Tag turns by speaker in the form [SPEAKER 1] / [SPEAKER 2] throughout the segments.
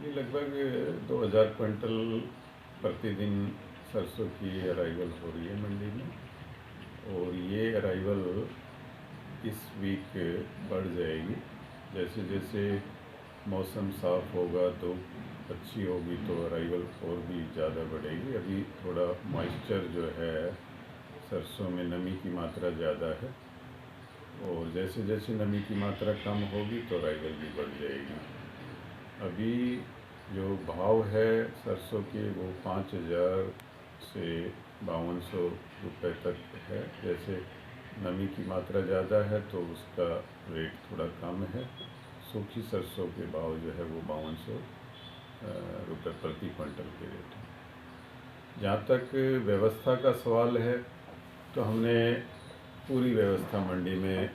[SPEAKER 1] अभी लगभग 2000 क्विंटल प्रतिदिन सरसों की अराइवल हो रही है मंडी में, और ये अराइवल इस वीक बढ़ जाएगी। जैसे जैसे मौसम साफ़ होगा, धूप अच्छी होगी तो अराइवल और भी ज़्यादा बढ़ेगी। अभी थोड़ा मॉइस्चर जो है सरसों में, नमी की मात्रा ज़्यादा है, और जैसे जैसे नमी की मात्रा कम होगी तो अराइवल भी बढ़ जाएगी। अभी जो भाव है सरसों के वो 5000 से 5200 रुपये तक है। जैसे नमी की मात्रा ज़्यादा है तो उसका रेट थोड़ा कम है। सूखी सरसों के भाव जो है वो 5200 रुपये प्रति क्विंटल के रेट है। जहाँ तक व्यवस्था का सवाल है तो हमने पूरी व्यवस्था मंडी में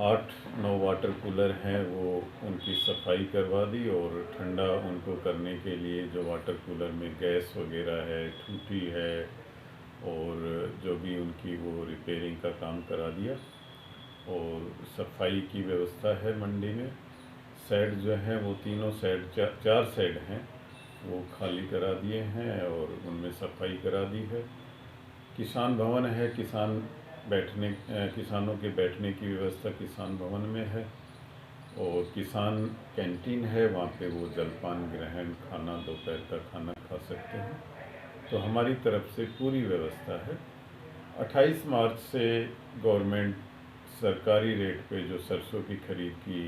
[SPEAKER 1] 8-9 वाटर कूलर हैं, वो उनकी सफाई करवा दी, और ठंडा उनको करने के लिए जो वाटर कूलर में गैस वगैरह है, टूटी है, और जो भी उनकी वो रिपेयरिंग का काम करा दिया। और सफाई की व्यवस्था है मंडी में। शेड जो हैं वो तीनों शेड, 4 शेड हैं, वो खाली करा दिए हैं और उनमें सफाई करा दी है। किसान भवन है, किसानों के बैठने की व्यवस्था किसान भवन में है, और किसान कैंटीन है, वहाँ पे वो जलपान ग्रहण, खाना, दोपहर का खाना खा सकते हैं। तो हमारी तरफ से पूरी व्यवस्था है। 28 मार्च से गवर्नमेंट सरकारी रेट पे जो सरसों की खरीद की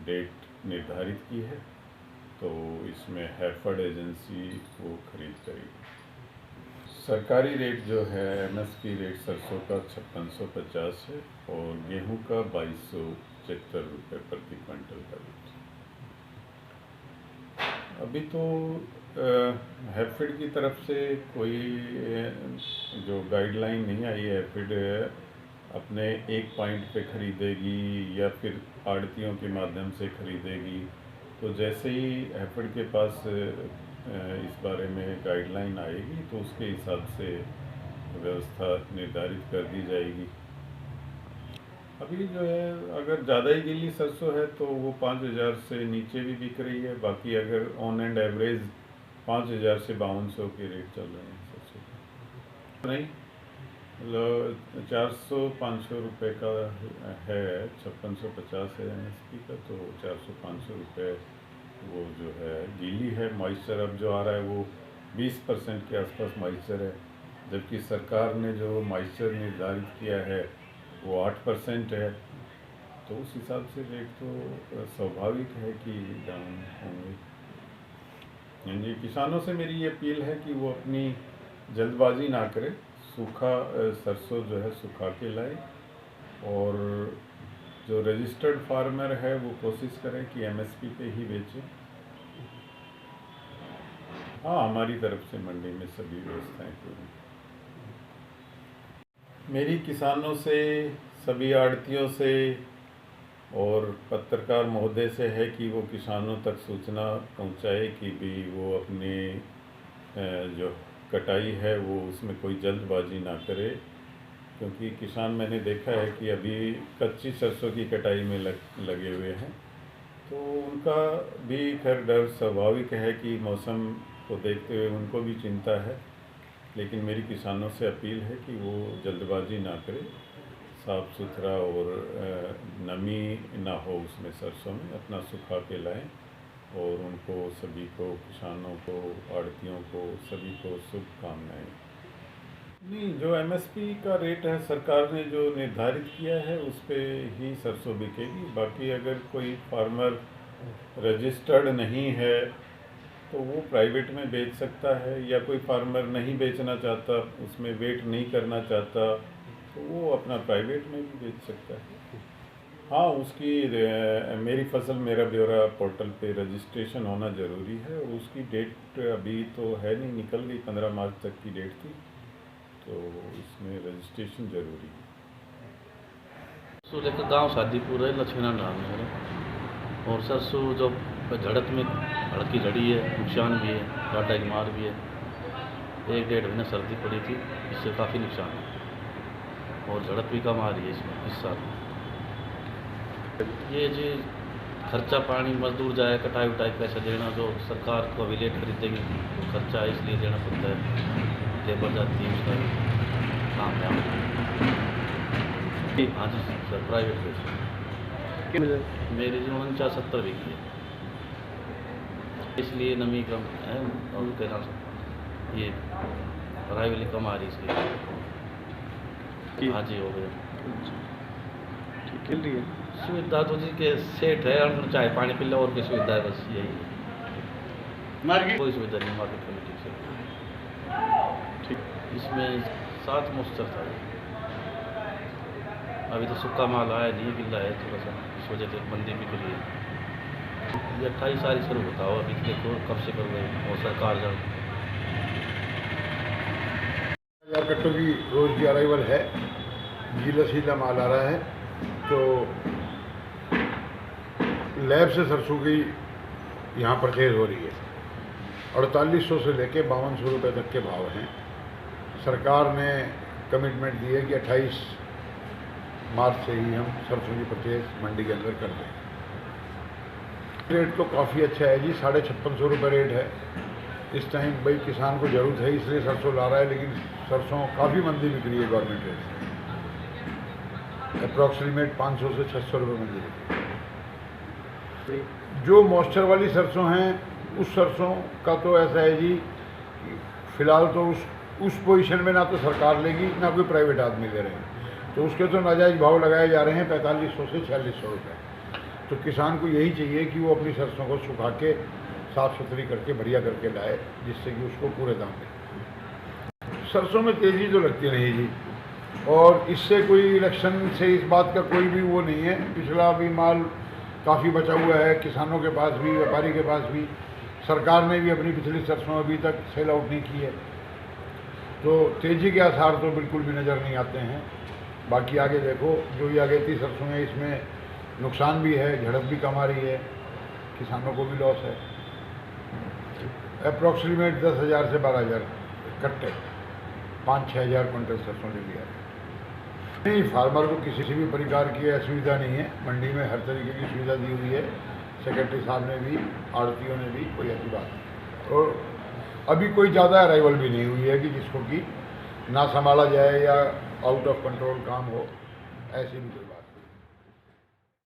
[SPEAKER 1] डेट निर्धारित की है, तो इसमें हैफर्ड एजेंसी वो खरीद करेगी। सरकारी रेट जो है, एमएसपी रेट सरसों का 5650 है, और गेहूं का 2273 रुपये प्रति क्विंटल का रेट। अभी तो हैफेड की तरफ से कोई जो गाइडलाइन नहीं आई है। हैफेड अपने एक पॉइंट पे खरीदेगी या फिर आड़तियों के माध्यम से खरीदेगी। तो जैसे ही हैफेड के पास इस बारे में गाइडलाइन आएगी तो उसके हिसाब से व्यवस्था निर्धारित कर दी जाएगी। अभी जो है, अगर ज़्यादा ही गीली सरसों है तो वो 5000 से नीचे भी बिक रही है। बाकी अगर ऑन एंड एवरेज 5000 से 5200 के रेट चल रहे हैं सरसों के। नहीं, मतलब 400-500 रुपये का है। 5650 है एमएसपी का, तो 400-500 रुपये वो जो है गीली है। मॉइस्चर अब जो आ रहा है वो 20% के आसपास मॉइस्चर है, जबकि सरकार ने जो मॉइस्चर निर्धारित किया है वो 8% है। तो उस हिसाब से रेट तो स्वाभाविक है कि डाउन होंगे। जी, किसानों से मेरी ये अपील है कि वो अपनी जल्दबाजी ना करें। सूखा सरसों जो है सुखा के लाए, और जो रजिस्टर्ड फार्मर है वो कोशिश करें कि एमएसपी पे ही बेचें। हाँ, हमारी तरफ से मंडी में सभी व्यवस्थाएं पूरी। मेरी किसानों से, सभी आड़तियों से और पत्रकार महोदय से है कि वो किसानों तक सूचना पहुंचाए कि भी वो अपने जो कटाई है वो उसमें कोई जल्दबाजी ना करे, क्योंकि किसान, मैंने देखा है कि अभी कच्ची सरसों की कटाई में लगे हुए हैं। तो उनका भी खैर डर स्वाभाविक है कि मौसम को देखते हुए उनको भी चिंता है, लेकिन मेरी किसानों से अपील है कि वो जल्दबाजी ना करें, साफ़ सुथरा और नमी ना हो उसमें सरसों में, अपना सुखा के लाएं। और उनको सभी को, किसानों को, आड़तियों को, सभी को शुभकामनाएँ। नहीं, जो एमएसपी का रेट है सरकार ने जो निर्धारित किया है उस पे ही सरसों बिकेगी। बाकी अगर कोई फार्मर रजिस्टर्ड नहीं है तो वो प्राइवेट में बेच सकता है, या कोई फार्मर नहीं बेचना चाहता, उसमें वेट नहीं करना चाहता, तो वो अपना प्राइवेट में भी बेच सकता है। हाँ, उसकी मेरी फसल मेरा ब्यौरा पोर्टल पे रजिस्ट्रेशन होना ज़रूरी है, और उसकी डेट अभी तो है नहीं, निकल गई, 15 मार्च तक की डेट थी, तो इसमें रजिस्ट्रेशन ज़रूरी है।
[SPEAKER 2] सरसों लेकर गांव शादीपुर है, लक्ष्मीनारायण नाम है मेरा। और सरसों जो झड़त में हड़की लड़ी है, नुकसान भी है, डाटा की मार भी है। 1-1.5 महीना सर्दी पड़ी थी, इससे काफ़ी नुकसान है, और झड़प भी कम आ रही है इसमें इस साल। ये जी खर्चा पानी मजदूर जाए कटाई उटाई पैसे देना जो सरकार को अभी लेट खरीदेगी तो खर्चा इसलिए देना पड़ता है, लेबर जाती है उसका काम है। हाँ जी सर, प्राइवेट पे मेरी जी 49-70 बीघी है, इसलिए नमी कम है और कहना ये पढ़ाई वाली कम आ रही इसलिए। हाँ जी हो गया।
[SPEAKER 3] ठीक है, ठीक है।
[SPEAKER 2] सुविधा तो जी के सेठ है, हम चाहे पानी पी लो और कोई सुविधा है, बस यही है।
[SPEAKER 3] मार्केट
[SPEAKER 2] कोई सुविधा नहीं मार्केट कमेटी से।
[SPEAKER 3] ठीक।
[SPEAKER 2] इसमें 7 मुश्तर था, अभी तो सूखा माल आया नहीं, गिल्ला है थोड़ा सा, इस वजह से मंदी बिक रही है। ये 28 साल शुरू बताओ, अभी देखो कब से कर गए और सरकार जब
[SPEAKER 4] 1000 कट्टों की रोज़ की अराइवल है, गीला सीला माल आ रहा है। तो लैब से सरसों की यहाँ परचेज हो रही है। 4800 से लेके 5200 रुपये तक के भाव हैं। सरकार ने कमिटमेंट दी है कि 28 मार्च से ही हम सरसों की परचेज मंडी के अंदर कर दें। रेट तो काफ़ी अच्छा है जी, 5650 रुपये रेट है इस टाइम। भाई किसान को ज़रूरत है इसलिए सरसों ला रहा है, लेकिन सरसों काफ़ी मंदी बिक रही है गवर्नमेंट रेट से। अप्रॉक्सीमेट 500 से 600 रुपये मंदी बिक रही है। जो मॉइस्चर वाली सरसों हैं उस सरसों का तो ऐसा है जी, फिलहाल तो उस पोजीशन में ना तो सरकार लेगी ना कोई प्राइवेट आदमी ले रहे हैं, तो उसके तो नाजायज़ भाव लगाए जा रहे हैं 4500 से 4600 रुपये। तो किसान को यही चाहिए कि वो अपनी सरसों को सुखा के साफ़ सुथरी करके बढ़िया करके लाए, जिससे कि उसको पूरे दाम मिले। सरसों में तेज़ी तो लगती नहीं जी, और इससे कोई इलेक्शन से इस बात का कोई भी वो नहीं है। पिछला भी माल काफ़ी बचा हुआ है किसानों के पास भी, व्यापारी के पास भी। सरकार ने भी अपनी पिछली सरसों अभी तक सेल आउट नहीं की है, तो तेज़ी के आसार तो बिल्कुल भी नज़र नहीं आते हैं। बाकी आगे देखो, जो ये अगेती सरसों है इसमें नुकसान भी है, झड़प भी कम आ रही है, किसानों को भी लॉस है। अप्रॉक्सीमेट 10,000 से 12,000 कट्टे 5-6 हज़ार क्विंटल सरसों ले लिया। नहीं, फार्मर को किसी भी प्रकार की असुविधा नहीं है, मंडी में हर तरीके की सुविधा दी हुई है। सेक्रेटरी साहब ने भी, आड़तियों ने भी, कोई ऐसी बात नहीं। और अभी कोई ज़्यादा अराइवल भी नहीं हुई है कि जिसको कि ना संभाला जाए या आउट ऑफ कंट्रोल काम हो, ऐसी भी कोई बात नहीं।